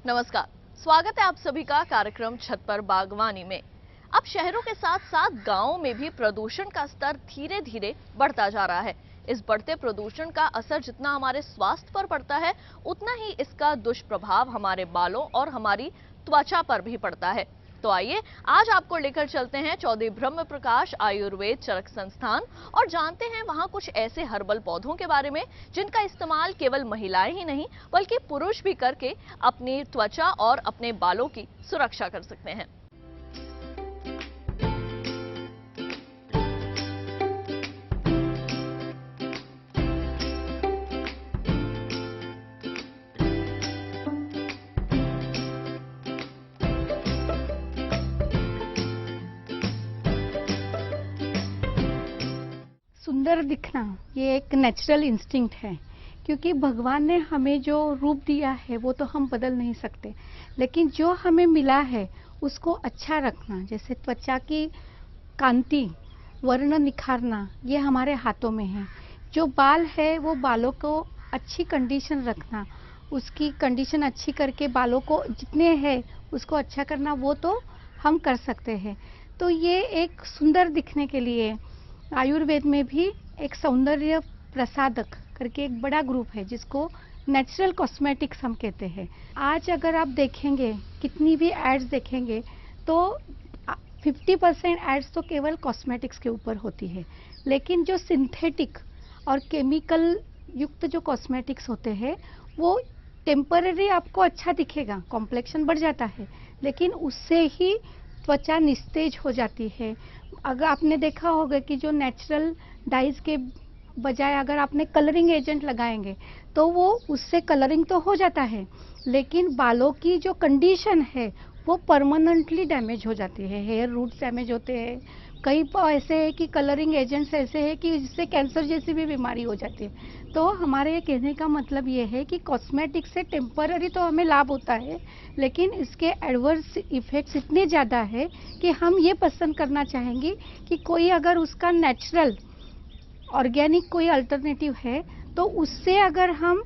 नमस्कार, स्वागत है आप सभी का कार्यक्रम छत पर बागवानी में। अब शहरों के साथ साथ गांवों में भी प्रदूषण का स्तर धीरे धीरे बढ़ता जा रहा है। इस बढ़ते प्रदूषण का असर जितना हमारे स्वास्थ्य पर पड़ता है, उतना ही इसका दुष्प्रभाव हमारे बालों और हमारी त्वचा पर भी पड़ता है। तो आइए आज आपको लेकर चलते हैं चौधरी ब्रह्म प्रकाश आयुर्वेद चरक संस्थान और जानते हैं वहां कुछ ऐसे हर्बल पौधों के बारे में जिनका इस्तेमाल केवल महिलाएं ही नहीं बल्कि पुरुष भी करके अपनी त्वचा और अपने बालों की सुरक्षा कर सकते हैं। सुंदर दिखना ये एक नेचुरल इंस्टिंक्ट है, क्योंकि भगवान ने हमें जो रूप दिया है वो तो हम बदल नहीं सकते, लेकिन जो हमें मिला है उसको अच्छा रखना, जैसे त्वचा की कांति, वर्ण निखारना, ये हमारे हाथों में है। जो बाल है वो बालों को अच्छी कंडीशन रखना, उसकी कंडीशन अच्छी करके बालों को जितने है उसको अच्छा करना, वो तो हम कर सकते हैं। तो ये एक सुंदर दिखने के लिए आयुर्वेद में भी एक सौंदर्य प्रसाधक करके एक बड़ा ग्रुप है जिसको नेचुरल कॉस्मेटिक्स हम कहते हैं। आज अगर आप देखेंगे, कितनी भी एड्स देखेंगे तो 50% एड्स तो केवल कॉस्मेटिक्स के ऊपर होती है, लेकिन जो सिंथेटिक और केमिकल युक्त जो कॉस्मेटिक्स होते हैं वो टेम्पररी आपको अच्छा दिखेगा, कॉम्प्लेक्शन बढ़ जाता है, लेकिन उससे ही त्वचा निस्तेज हो जाती है। अगर आपने देखा होगा कि जो नेचुरल डाइज के बजाय अगर आपने कलरिंग एजेंट लगाएंगे तो वो उससे कलरिंग तो हो जाता है, लेकिन बालों की जो कंडीशन है वो परमानेंटली डैमेज हो जाती है। हेयर रूट्स डैमेज होते हैं, कई ऐसे है कि कलरिंग एजेंट्स ऐसे हैं कि जिससे कैंसर जैसी भी बीमारी हो जाती है। तो हमारे ये कहने का मतलब ये है कि कॉस्मेटिक से टेम्पररी तो हमें लाभ होता है, लेकिन इसके एडवर्स इफेक्ट्स इतने ज़्यादा है कि हम ये पसंद करना चाहेंगे कि कोई अगर उसका नेचुरल ऑर्गेनिक कोई अल्टरनेटिव है तो उससे अगर हम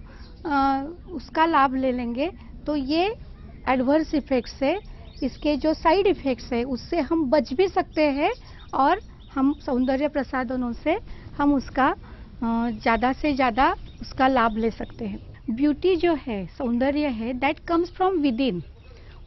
उसका लाभ ले लेंगे तो ये एडवर्स इफेक्ट्स से, इसके जो साइड इफेक्ट्स है उससे हम बच भी सकते हैं और हम सौंदर्य प्रसाधनों से हम उसका ज़्यादा से ज़्यादा उसका लाभ ले सकते हैं। ब्यूटी जो है, सौंदर्य है, that comes from with in.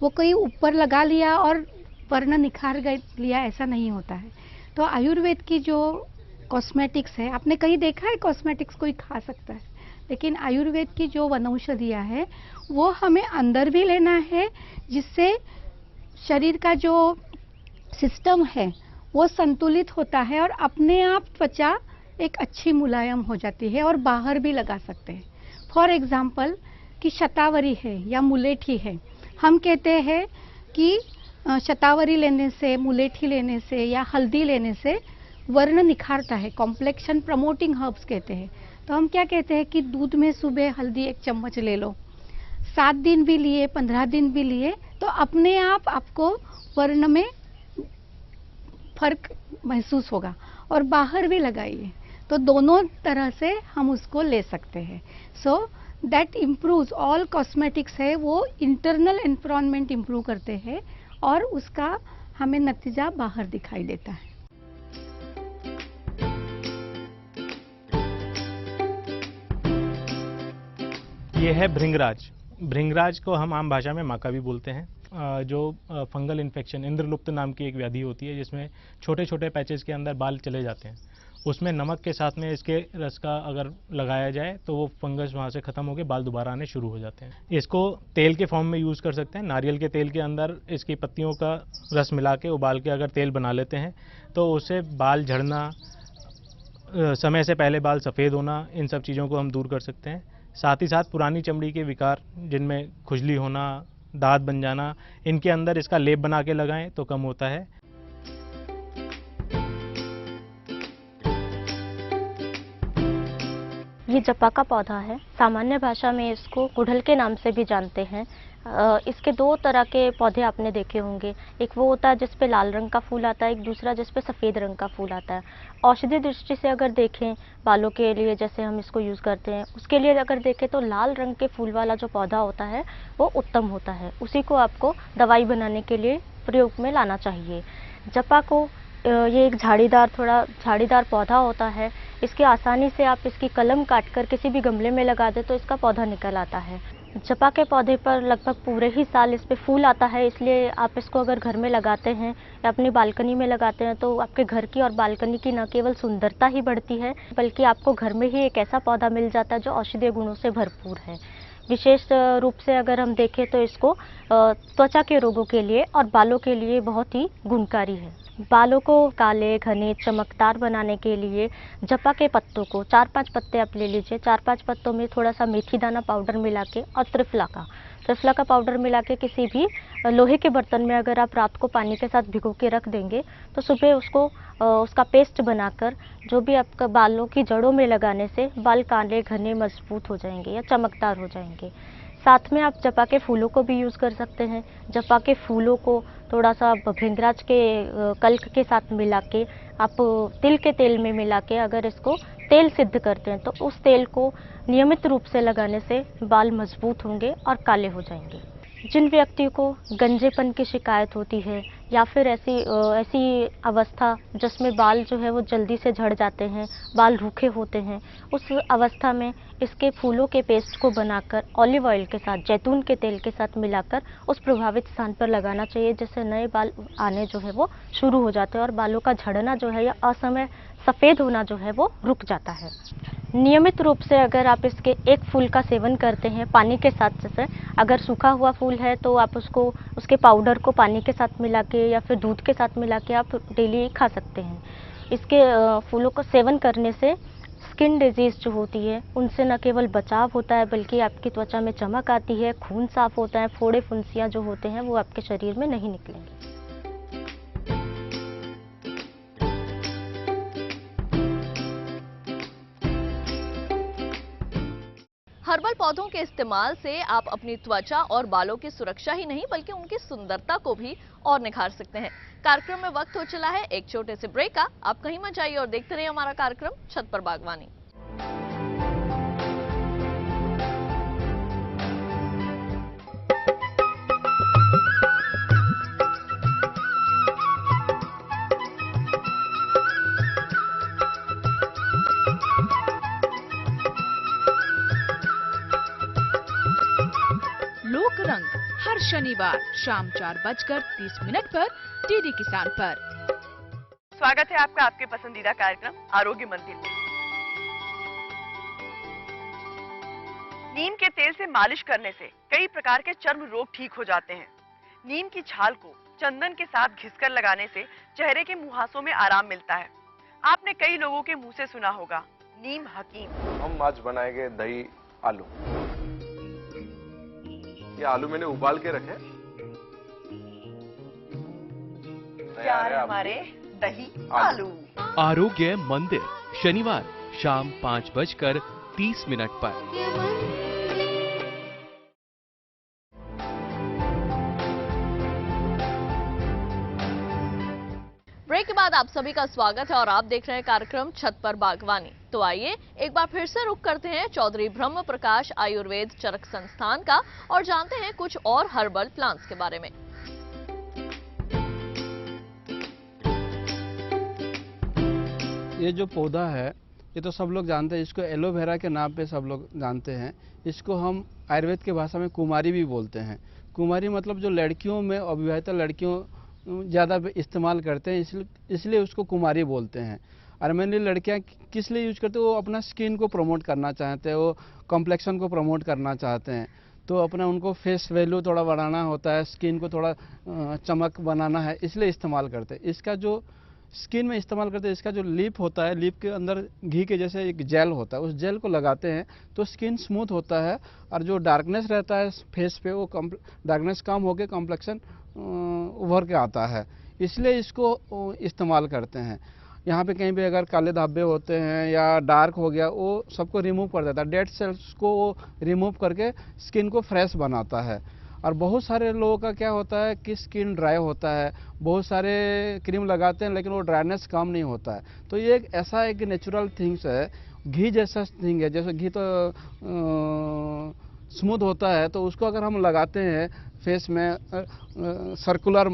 वो कोई ऊपर लगा लिया और वर्ण निखार लिया, ऐसा नहीं होता है। तो आयुर्वेद की जो कॉस्मेटिक्स है, आपने कहीं देखा है कॉस्मेटिक्स कोई खा सकता है, लेकिन आयुर्वेद की जो वनौषधियाँ है वो हमें अंदर भी लेना है, जिससे शरीर का जो सिस्टम है वो संतुलित होता है और अपने आप त्वचा एक अच्छी मुलायम हो जाती है और बाहर भी लगा सकते हैं। फॉर एग्जाम्पल कि शतावरी है या मुलेठी है, हम कहते हैं कि शतावरी लेने से, मुलेठी लेने से या हल्दी लेने से वर्ण निखारता है, कॉम्प्लेक्शन प्रमोटिंग हर्ब्स कहते हैं। तो हम क्या कहते हैं कि दूध में सुबह हल्दी 1 चम्मच ले लो, 7 दिन भी लिए, 15 दिन भी लिए, तो अपने आप आपको वर्ण में फर्क महसूस होगा। और बाहर भी लगाइए, तो दोनों तरह से हम उसको ले सकते हैं। So that improves, all cosmetics है वो इंटरनल एनवायरनमेंट इम्प्रूव करते हैं और उसका हमें नतीजा बाहर दिखाई देता है। ये है भृंगराज। भृंगराज को हम आम भाषा में माका भी बोलते हैं। जो फंगल इन्फेक्शन, इंद्रलुप्त नाम की एक व्याधि होती है जिसमें छोटे छोटे पैचेस के अंदर बाल चले जाते हैं, उसमें नमक के साथ में इसके रस का अगर लगाया जाए तो वो फंगस वहाँ से ख़त्म होकर बाल दोबारा आने शुरू हो जाते हैं। इसको तेल के फॉर्म में यूज़ कर सकते हैं। नारियल के तेल के अंदर इसकी पत्तियों का रस मिला के उबाल के अगर तेल बना लेते हैं तो उससे बाल झड़ना, समय से पहले बाल सफ़ेद होना, इन सब चीज़ों को हम दूर कर सकते हैं। साथ ही साथ पुरानी चमड़ी के विकार, जिनमें खुजली होना, दांत बन जाना, इनके अंदर इसका लेप बना के लगाएं तो कम होता है। ये जपा का पौधा है, सामान्य भाषा में इसको गुड़हल के नाम से भी जानते हैं। इसके दो तरह के पौधे आपने देखे होंगे, एक वो होता है जिस पे लाल रंग का फूल आता है, एक दूसरा जिस पे सफ़ेद रंग का फूल आता है। औषधि दृष्टि से अगर देखें बालों के लिए जैसे हम इसको यूज़ करते हैं, उसके लिए अगर देखें तो लाल रंग के फूल वाला जो पौधा होता है वो उत्तम होता है, उसी को आपको दवाई बनाने के लिए प्रयोग में लाना चाहिए। जपा को ये एक थोड़ा झाड़ीदार पौधा होता है, इसकी आसानी से आप इसकी कलम काटकर किसी भी गमले में लगा दें तो इसका पौधा निकल आता है। जपा के पौधे पर लगभग पूरे ही साल इस पे फूल आता है, इसलिए आप इसको अगर घर में लगाते हैं या अपनी बालकनी में लगाते हैं तो आपके घर की और बालकनी की न केवल सुंदरता ही बढ़ती है, बल्कि आपको घर में ही एक ऐसा पौधा मिल जाता है जो औषधीय गुणों से भरपूर है। विशेष रूप से अगर हम देखें तो इसको त्वचा के रोगों के लिए और बालों के लिए बहुत ही गुणकारी है। बालों को काले, घने, चमकदार बनाने के लिए जपा के पत्तों को 4-5 पत्ते आप ले लीजिए, 4-5 पत्तों में थोड़ा सा मेथी दाना पाउडर मिला के और त्रिफला का पाउडर मिला के किसी भी लोहे के बर्तन में अगर आप रात को पानी के साथ भिगो के रख देंगे तो सुबह उसका पेस्ट बनाकर जो भी आपका बालों की जड़ों में लगाने से बाल काले, घने, मजबूत हो जाएंगे या चमकदार हो जाएंगे। साथ में आप जपा के फूलों को भी यूज़ कर सकते हैं। जपा के फूलों को थोड़ा सा भृंगराज के कल्क के साथ मिला के आप तिल के तेल में मिला के अगर इसको तेल सिद्ध करते हैं तो उस तेल को नियमित रूप से लगाने से बाल मजबूत होंगे और काले हो जाएंगे। जिन व्यक्तियों को गंजेपन की शिकायत होती है या फिर ऐसी अवस्था जिसमें बाल जो है वो जल्दी से झड़ जाते हैं, बाल रूखे होते हैं, उस अवस्था में इसके फूलों के पेस्ट को बनाकर ऑलिव ऑयल के साथ, जैतून के तेल के साथ मिलाकर उस प्रभावित स्थान पर लगाना चाहिए, जिससे नए बाल आने जो है वो शुरू हो जाते हैं और बालों का झड़ना जो है या असमय सफ़ेद होना जो है वो रुक जाता है। नियमित रूप से अगर आप इसके एक फूल का सेवन करते हैं पानी के साथ, जैसे अगर सूखा हुआ फूल है तो आप उसके पाउडर को पानी के साथ मिला के या फिर दूध के साथ मिला के आप डेली खा सकते हैं। इसके फूलों को सेवन करने से स्किन डिजीज़ जो होती है उनसे न केवल बचाव होता है बल्कि आपकी त्वचा में चमक आती है, खून साफ होता है, फोड़े फुंसियाँ जो होते हैं वो आपके शरीर में नहीं निकलेंगी। हर्बल पौधों के इस्तेमाल से आप अपनी त्वचा और बालों की सुरक्षा ही नहीं बल्कि उनकी सुंदरता को भी और निखार सकते हैं। कार्यक्रम में वक्त हो चला है एक छोटे से ब्रेक का। आप कहीं मत जाइए और देखते रहिए हमारा कार्यक्रम छत पर बागवानी। लोक रंग हर शनिवार शाम 4:30 पर डीडी किसान पर। स्वागत है आपका आपके पसंदीदा कार्यक्रम आरोग्य मंदिर में। नीम के तेल से मालिश करने से कई प्रकार के चर्म रोग ठीक हो जाते हैं। नीम की छाल को चंदन के साथ घिसकर लगाने से चेहरे के मुहासों में आराम मिलता है। आपने कई लोगों के मुंह से सुना होगा नीम हकीम। हम आज बनाएंगे दही आलू। ये आलू मैंने उबाल के रखे। तैयार है हमारे दही आलू। आरोग्य मंदिर शनिवार शाम 5:30 पर। ब्रेक के बाद आप सभी का स्वागत है और आप देख रहे हैं कार्यक्रम छत पर बागवानी। तो आइए एक बार फिर से रुख करते हैं चौधरी ब्रह्म प्रकाश आयुर्वेद चरक संस्थान का और जानते हैं कुछ और हर्बल प्लांट्स के बारे में। ये जो पौधा है ये तो सब लोग जानते हैं, इसको एलोवेरा के नाम पे सब लोग जानते हैं। इसको हम आयुर्वेद की भाषा में कुमारी भी बोलते हैं। कुमारी मतलब जो लड़कियों में अविवाहिता लड़कियों ज़्यादा इस्तेमाल करते हैं, इसलिए उसको कुमारी बोलते हैं। और मेनली लड़कियां किस लिए यूज करते हैं, वो अपना स्किन को प्रमोट करना चाहते हैं, वो कॉम्प्लेक्शन को प्रमोट करना चाहते हैं, तो अपना उनको फेस वैल्यू थोड़ा बढ़ाना होता है, स्किन को थोड़ा चमक बनाना है, इसलिए इस्तेमाल करते हैं। इसका जो स्किन में इस्तेमाल करते हैं, इसका जो लीप होता है, लीप के अंदर घी के जैसे एक जेल होता है, उस जेल को लगाते हैं तो स्किन स्मूथ होता है और जो डार्कनेस रहता है फेस पे वो डार्कनेस कम होकर कॉम्प्लेक्शन उभर के आता है, इसलिए इसको इस्तेमाल करते हैं। यहाँ पे कहीं भी अगर काले धब्बे होते हैं या डार्क हो गया, वो सबको रिमूव कर देता है, डेड सेल्स को वो रिमूव करके स्किन को फ्रेश बनाता है। और बहुत सारे लोगों का क्या होता है कि स्किन ड्राई होता है, बहुत सारे क्रीम लगाते हैं लेकिन वो ड्राइनेस कम नहीं होता है। तो ये एक ऐसा एक नेचुरल थिंग्स है, घी जैसा थिंग है। जैसे घी तो स्मूथ होता है, तो उसको अगर हम लगाते हैं फेस में सर्कुलर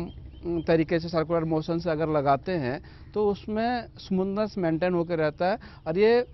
तरीके से, सर्कुलर मोशन से अगर लगाते हैं तो उसमें स्मूथनेस मेंटेन होकर रहता है और ये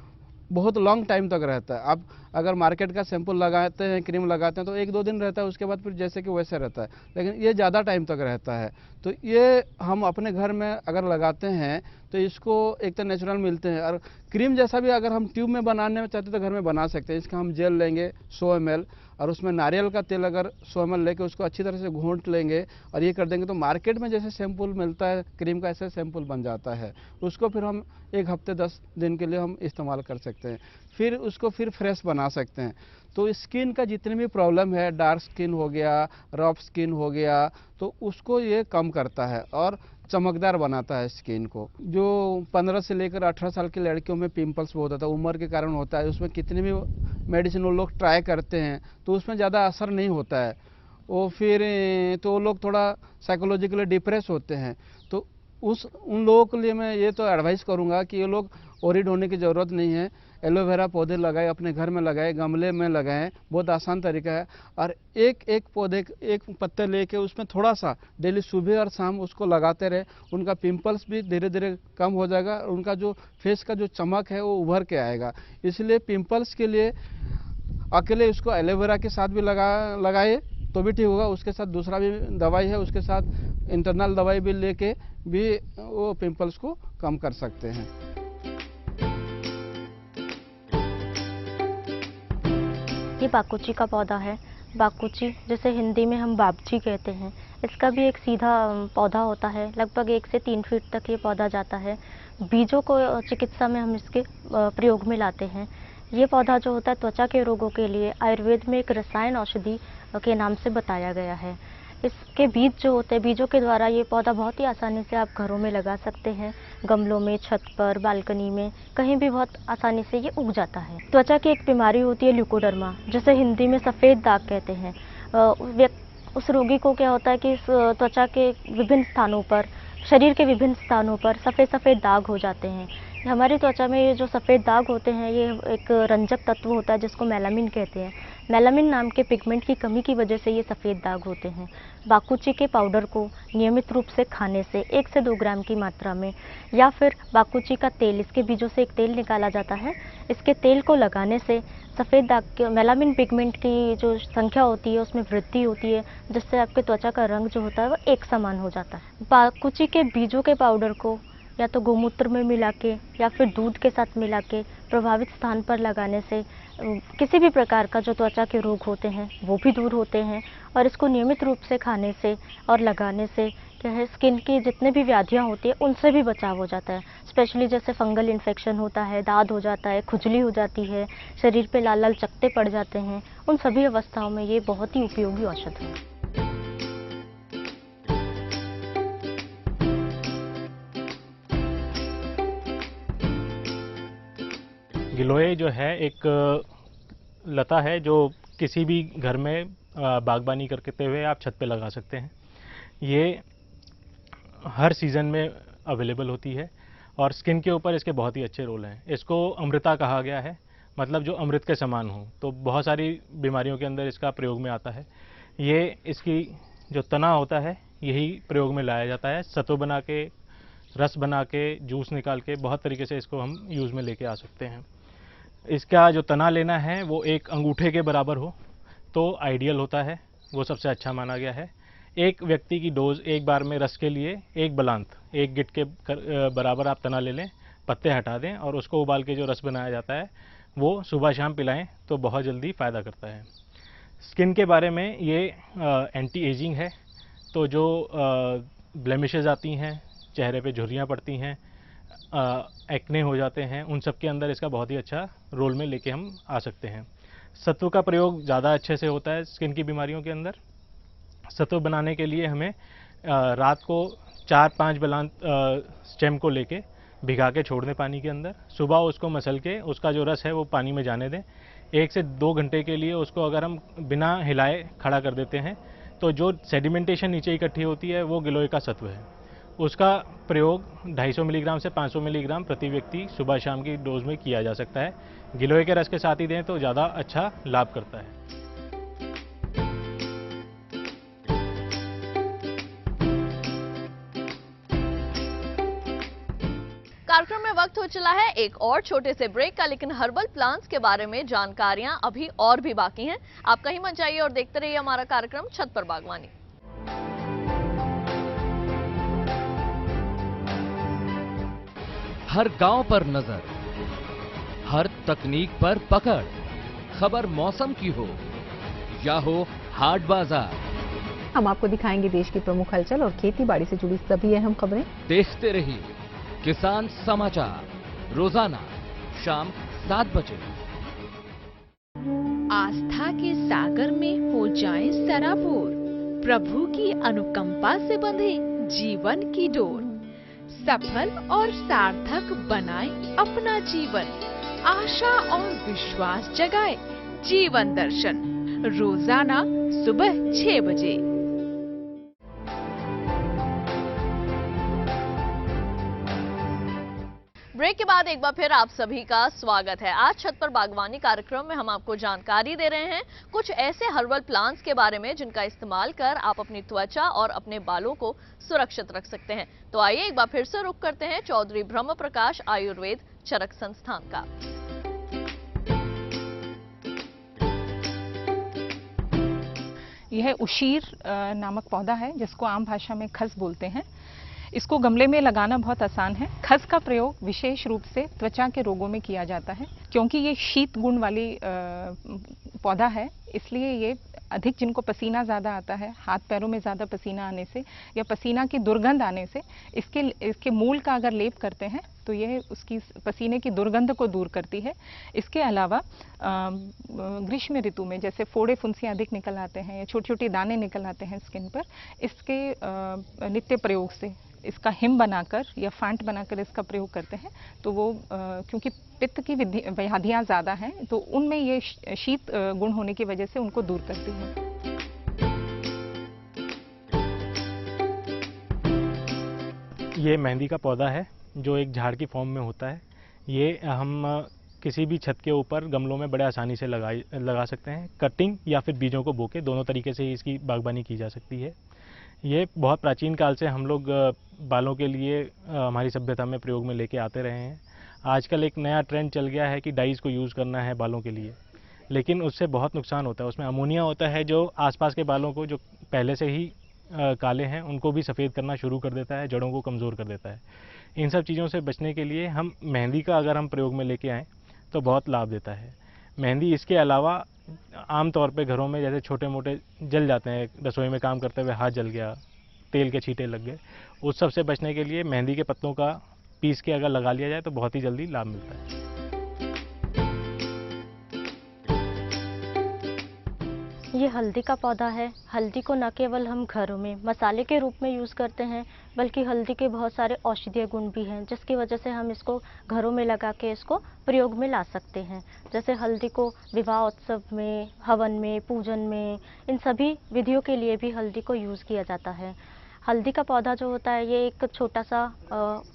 बहुत लॉन्ग टाइम तक रहता है। आप अगर मार्केट का शैम्पू लगाते हैं, क्रीम लगाते हैं तो 1-2 दिन रहता है, उसके बाद फिर जैसे कि वैसे रहता है, लेकिन ये ज़्यादा टाइम तक रहता है। तो ये हम अपने घर में अगर लगाते हैं तो इसको एक तो नेचुरल मिलते हैं, और क्रीम जैसा भी अगर हम ट्यूब में बनाने में चाहते हैं तो घर में बना सकते हैं। इसका हम जेल लेंगे 100 ml और उसमें नारियल का तेल अगर 100 ml लेके उसको अच्छी तरह से घोंट लेंगे और ये कर देंगे तो मार्केट में जैसे सैंपल मिलता है क्रीम का, ऐसे सैंपल बन जाता है। उसको फिर हम 1 हफ्ते 10 दिन के लिए हम इस्तेमाल कर सकते हैं, फिर उसको फिर फ्रेश बना सकते हैं। तो स्किन का जितने भी प्रॉब्लम है, डार्क स्किन हो गया, रफ स्किन हो गया, तो उसको ये कम करता है और चमकदार बनाता है स्किन को। जो 15 से लेकर 18 साल की लड़कियों में पिंपल्स बहुत होता है, उम्र के कारण होता है, उसमें कितनी भी मेडिसिन वो लोग ट्राई करते हैं तो उसमें ज़्यादा असर नहीं होता है, वो फिर तो वो लोग थोड़ा साइकोलॉजिकली डिप्रेस होते हैं। तो उन लोगों के लिए मैं ये तो एडवाइस करूँगा कि ये लोग ओरिड होने की ज़रूरत नहीं है, एलोवेरा पौधे लगाए, अपने घर में लगाए, गमले में लगाएं, बहुत आसान तरीका है। और एक पौधे, एक पत्ते लेके उसमें थोड़ा सा डेली सुबह और शाम उसको लगाते रहे, उनका पिंपल्स भी धीरे धीरे कम हो जाएगा, उनका जो फेस का जो चमक है वो उभर के आएगा। इसलिए पिंपल्स के लिए अकेले उसको एलोवेरा के साथ भी लगाए तो भी ठीक होगा, उसके साथ दूसरा भी दवाई है, उसके साथ इंटरनल दवाई भी लेके भी वो पिंपल्स को कम कर सकते हैं। ये बाकुची का पौधा है। बाकुची जिसे हिंदी में हम बाबची कहते हैं, इसका भी एक सीधा पौधा होता है, लगभग 1 से 3 फीट तक ये पौधा जाता है। बीजों को चिकित्सा में हम इसके प्रयोग में लाते हैं। ये पौधा जो होता है त्वचा के रोगों के लिए आयुर्वेद में एक रसायन औषधि के नाम से बताया गया है। इसके बीज जो होते हैं, बीजों के द्वारा ये पौधा बहुत ही आसानी से आप घरों में लगा सकते हैं, गमलों में, छत पर, बालकनी में, कहीं भी बहुत आसानी से ये उग जाता है। त्वचा की एक बीमारी होती है ल्यूकोडर्मा, जिसे हिंदी में सफ़ेद दाग कहते हैं। उस रोगी को क्या होता है कि इस त्वचा के विभिन्न स्थानों पर, शरीर के विभिन्न स्थानों पर सफ़ेद सफ़ेद दाग हो जाते हैं। हमारी त्वचा में ये जो सफ़ेद दाग होते हैं, ये एक रंजक तत्व होता है जिसको मेलामिन कहते हैं। मेलामिन नाम के पिगमेंट की कमी की वजह से ये सफ़ेद दाग होते हैं। बाकुची के पाउडर को नियमित रूप से खाने से 1 से 2 ग्राम की मात्रा में, या फिर बाकुची का तेल, इसके बीजों से एक तेल निकाला जाता है, इसके तेल को लगाने से सफ़ेद दाग के मेलामिन पिगमेंट की जो संख्या होती है उसमें वृद्धि होती है, जिससे आपके त्वचा का रंग जो होता है वो एक समान हो जाता है। बाकुची के बीजों के पाउडर को या तो गोमूत्र में मिला के या फिर दूध के साथ मिला के प्रभावित स्थान पर लगाने से किसी भी प्रकार का जो त्वचा के रोग होते हैं वो भी दूर होते हैं। और इसको नियमित रूप से खाने से और लगाने से क्या है, स्किन की जितने भी व्याधियां होती है उनसे भी बचाव हो जाता है। स्पेशली जैसे फंगल इन्फेक्शन होता है, दाद हो जाता है, खुजली हो जाती है, शरीर पे लाल लाल चकत्ते पड़ जाते हैं, उन सभी अवस्थाओं में ये बहुत ही उपयोगी औषधि है। गिलोय जो है एक लता है जो किसी भी घर में बागबानी करते हुए आप छत पे लगा सकते हैं। ये हर सीज़न में अवेलेबल होती है और स्किन के ऊपर इसके बहुत ही अच्छे रोल हैं। इसको अमृता कहा गया है, मतलब जो अमृत के समान हो, तो बहुत सारी बीमारियों के अंदर इसका प्रयोग में आता है। ये इसकी जो तना होता है यही प्रयोग में लाया जाता है, सत्व बना के, रस बना के, जूस निकाल के, बहुत तरीके से इसको हम यूज़ में लेके आ सकते हैं। इसका जो तना लेना है वो एक अंगूठे के बराबर हो तो आइडियल होता है, वो सबसे अच्छा माना गया है। एक व्यक्ति की डोज एक बार में रस के लिए 1 बलांत, 1 गिट के बराबर आप तना ले लें, पत्ते हटा दें और उसको उबाल के जो रस बनाया जाता है वो सुबह शाम पिलाएं तो बहुत जल्दी फ़ायदा करता है। स्किन के बारे में ये एंटी एजिंग है, तो जो ब्लेमिशेस आती हैं, चेहरे पे झुर्रियाँ पड़ती हैं, एक्ने हो जाते हैं, उन सब के अंदर इसका बहुत ही अच्छा रोल में लेके हम आ सकते हैं। सत्व का प्रयोग ज़्यादा अच्छे से होता है स्किन की बीमारियों के अंदर। सत्व बनाने के लिए हमें रात को 4-5 बलांत स्टेम को लेके भिगा के छोड़ दें पानी के अंदर, सुबह उसको मसल के उसका जो रस है वो पानी में जाने दें। 1 से 2 घंटे के लिए उसको अगर हम बिना हिलाए खड़ा कर देते हैं तो जो सेडिमेंटेशन नीचे इकट्ठी होती है वो गिलोय का सत्व है। उसका प्रयोग 250 मिलीग्राम से 500 मिलीग्राम प्रति व्यक्ति सुबह शाम की डोज में किया जा सकता है। गिलोय के रस के साथ ही दें तो ज़्यादा अच्छा लाभ करता है। कार्यक्रम में वक्त हो चला है एक और छोटे से ब्रेक का, लेकिन हर्बल प्लांट्स के बारे में जानकारियां अभी और भी बाकी हैं। आप कहीं मत जाइए और देखते रहिए हमारा कार्यक्रम छत पर बागवानी। हर गांव पर नजर, हर तकनीक पर पकड़, खबर मौसम की हो या हो हाट बाजार, हम आपको दिखाएंगे देश की प्रमुख हलचल और खेती बाड़ी से जुड़ी सभी अहम खबरें। देखते रहिए किसान समाचार, रोजाना शाम 7 बजे। आस्था के सागर में हो जाएं सराबोर, प्रभु की अनुकंपा से बंधे जीवन की डोर, सफल और सार्थक बनाएं अपना जीवन, आशा और विश्वास जगाए जीवन दर्शन, रोजाना सुबह 6 बजे। ब्रेक के बाद एक बार फिर आप सभी का स्वागत है। आज छत पर बागवानी कार्यक्रम में हम आपको जानकारी दे रहे हैं कुछ ऐसे हर्बल प्लांट्स के बारे में जिनका इस्तेमाल कर आप अपनी त्वचा और अपने बालों को सुरक्षित रख सकते हैं। तो आइए एक बार फिर से रुख करते हैं चौधरी ब्रह्म प्रकाश आयुर्वेद चरक संस्थान का। यह उशीर नामक पौधा है जिसको आम भाषा में खस बोलते हैं। इसको गमले में लगाना बहुत आसान है। खस का प्रयोग विशेष रूप से त्वचा के रोगों में किया जाता है। क्योंकि ये शीत गुण वाली पौधा है, इसलिए ये अधिक जिनको पसीना ज़्यादा आता है, हाथ पैरों में ज़्यादा पसीना आने से या पसीना की दुर्गंध आने से इसके मूल का अगर लेप करते हैं तो यह उसकी पसीने की दुर्गंध को दूर करती है। इसके अलावा ग्रीष्म ऋतु में जैसे फोड़े फुंसियाँ अधिक निकल आते हैं या छोटे छोटे दाने निकल आते हैं स्किन पर, इसके नित्य प्रयोग से इसका हिम बनाकर या फांट बनाकर इसका प्रयोग करते हैं तो वो क्योंकि पित्त की व्याधियाँ ज़्यादा हैं तो उनमें ये शीत गुण होने की वजह से उनको दूर करती है। ये मेहंदी का पौधा है जो एक झाड़ की फॉर्म में होता है। ये हम किसी भी छत के ऊपर गमलों में बड़े आसानी से लगा सकते हैं। कटिंग या फिर बीजों को बोके दोनों तरीके से इसकी बागबानी की जा सकती है। ये बहुत प्राचीन काल से हम लोग बालों के लिए हमारी सभ्यता में प्रयोग में लेके आते रहे हैं। आजकल एक नया ट्रेंड चल गया है कि डाइज़ को यूज़ करना है बालों के लिए, लेकिन उससे बहुत नुकसान होता है। उसमें अमोनिया होता है जो आसपास के बालों को जो पहले से ही काले हैं उनको भी सफ़ेद करना शुरू कर देता है, जड़ों को कमज़ोर कर देता है। इन सब चीज़ों से बचने के लिए हम मेहंदी का अगर हम प्रयोग में लेके आएँ तो बहुत लाभ देता है। मेहंदी इसके अलावा आम तौर पे घरों में जैसे छोटे मोटे जल जाते हैं, रसोई में काम करते हुए हाथ जल गया, तेल के छींटे लग गए, उस सब से बचने के लिए मेहंदी के पत्तों का पीस के अगर लगा लिया जाए तो बहुत ही जल्दी लाभ मिलता है। ये हल्दी का पौधा है। हल्दी को न केवल हम घरों में मसाले के रूप में यूज़ करते हैं, बल्कि हल्दी के बहुत सारे औषधीय गुण भी हैं, जिसकी वजह से हम इसको घरों में लगा के इसको प्रयोग में ला सकते हैं। जैसे हल्दी को विवाह उत्सव में, हवन में, पूजन में, इन सभी विधियों के लिए भी हल्दी को यूज़ किया जाता है। हल्दी का पौधा जो होता है ये एक छोटा सा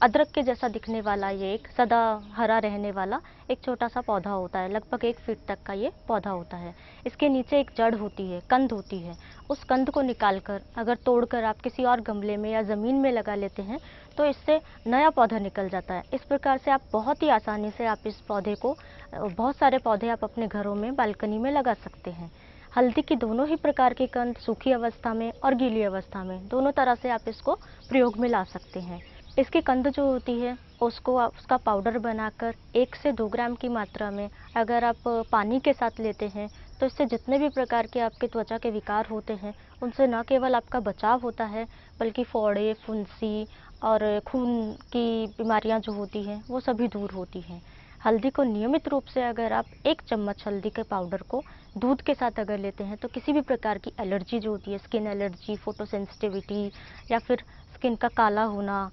अदरक के जैसा दिखने वाला, ये एक सदा हरा रहने वाला एक छोटा सा पौधा होता है। लगभग 1 फीट तक का ये पौधा होता है। इसके नीचे एक जड़ होती है, कंद होती है। उस कंद को निकालकर अगर तोड़कर आप किसी और गमले में या ज़मीन में लगा लेते हैं तो इससे नया पौधा निकल जाता है। इस प्रकार से आप बहुत ही आसानी से आप इस पौधे को, बहुत सारे पौधे आप अपने घरों में बालकनी में लगा सकते हैं। हल्दी की दोनों ही प्रकार के कंद सूखी अवस्था में और गीली अवस्था में दोनों तरह से आप इसको प्रयोग में ला सकते हैं। इसकी कंद जो होती है उसका पाउडर बनाकर 1 से 2 ग्राम की मात्रा में अगर आप पानी के साथ लेते हैं तो इससे जितने भी प्रकार के आपके त्वचा के विकार होते हैं उनसे न केवल आपका बचाव होता है, बल्कि फोड़े, फुंसी और खून की बीमारियां जो होती हैं वो सभी दूर होती हैं। हल्दी को नियमित रूप से अगर आप 1 चम्मच हल्दी के पाउडर को दूध के साथ अगर लेते हैं तो किसी भी प्रकार की एलर्जी जो होती है, स्किन एलर्जी, फोटोसेंसिटिविटी या फिर स्किन का काला होना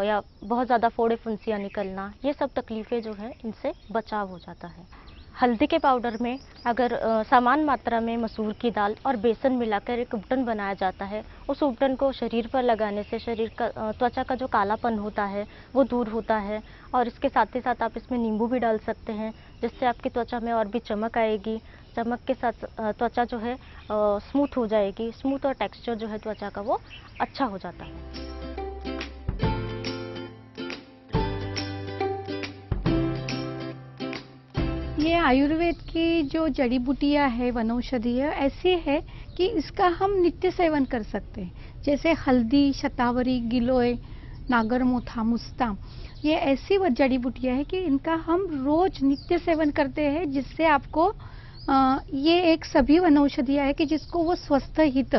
या बहुत ज़्यादा फोड़े फुंसियाँ निकलना, ये सब तकलीफ़ें जो है इनसे बचाव हो जाता है। हल्दी के पाउडर में अगर समान मात्रा में मसूर की दाल और बेसन मिलाकर एक उपटन बनाया जाता है, उस उपटन को शरीर पर लगाने से शरीर का त्वचा का जो कालापन होता है वो दूर होता है। और इसके साथ ही साथ आप इसमें नींबू भी डाल सकते हैं, जिससे आपकी त्वचा में और भी चमक आएगी। चमक के साथ त्वचा जो है स्मूथ हो जाएगी। स्मूथ और टेक्सचर जो है त्वचा का वो अच्छा हो जाता है। ये आयुर्वेद की जो जड़ी बूटियाँ है, वनौषधि है, ऐसी है कि इसका हम नित्य सेवन कर सकते हैं। जैसे हल्दी, शतावरी, गिलोय, नागरमोथा, मुस्ताम, ये ऐसी जड़ी बूटियाँ है कि इनका हम रोज नित्य सेवन करते हैं, जिससे आपको ये एक सभी वनौषधियाँ है कि जिसको वो स्वस्थ हित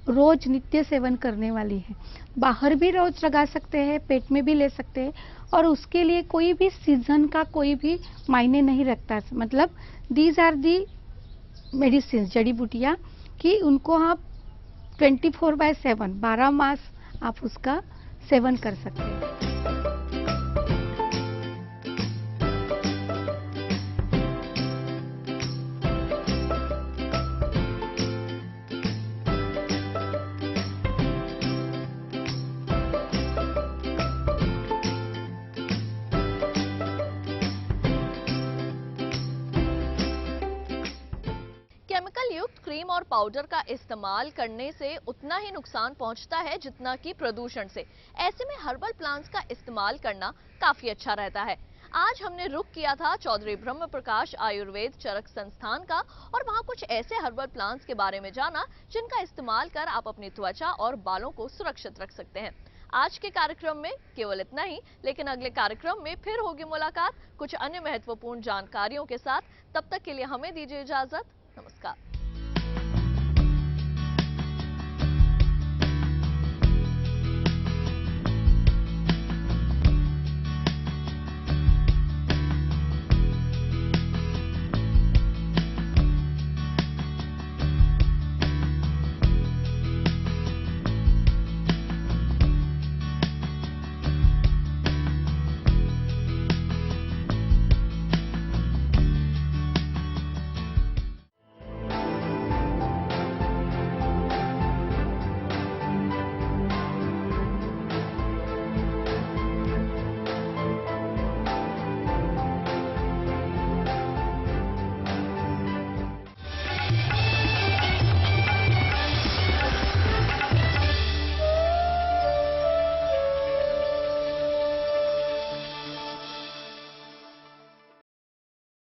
रोज नित्य सेवन करने वाली है। बाहर भी रोज लगा सकते हैं, पेट में भी ले सकते हैं, और उसके लिए कोई भी सीजन का कोई भी मायने नहीं रखता। मतलब दीज आर दी मेडिसिन, जड़ी बूटियाँ, कि उनको आप 24/7 12 मास आप उसका सेवन कर सकते हैं। केमिकल युक्त क्रीम और पाउडर का इस्तेमाल करने से उतना ही नुकसान पहुंचता है जितना कि प्रदूषण से। ऐसे में हर्बल प्लांट्स का इस्तेमाल करना काफी अच्छा रहता है। आज हमने रुख किया था चौधरी ब्रह्म प्रकाश आयुर्वेद चरक संस्थान का, और वहां कुछ ऐसे हर्बल प्लांट्स के बारे में जाना जिनका इस्तेमाल कर आप अपनी त्वचा और बालों को सुरक्षित रख सकते हैं। आज के कार्यक्रम में केवल इतना ही, लेकिन अगले कार्यक्रम में फिर होगी मुलाकात कुछ अन्य महत्वपूर्ण जानकारियों के साथ। तब तक के लिए हमें दीजिए इजाजत। नमस्कार।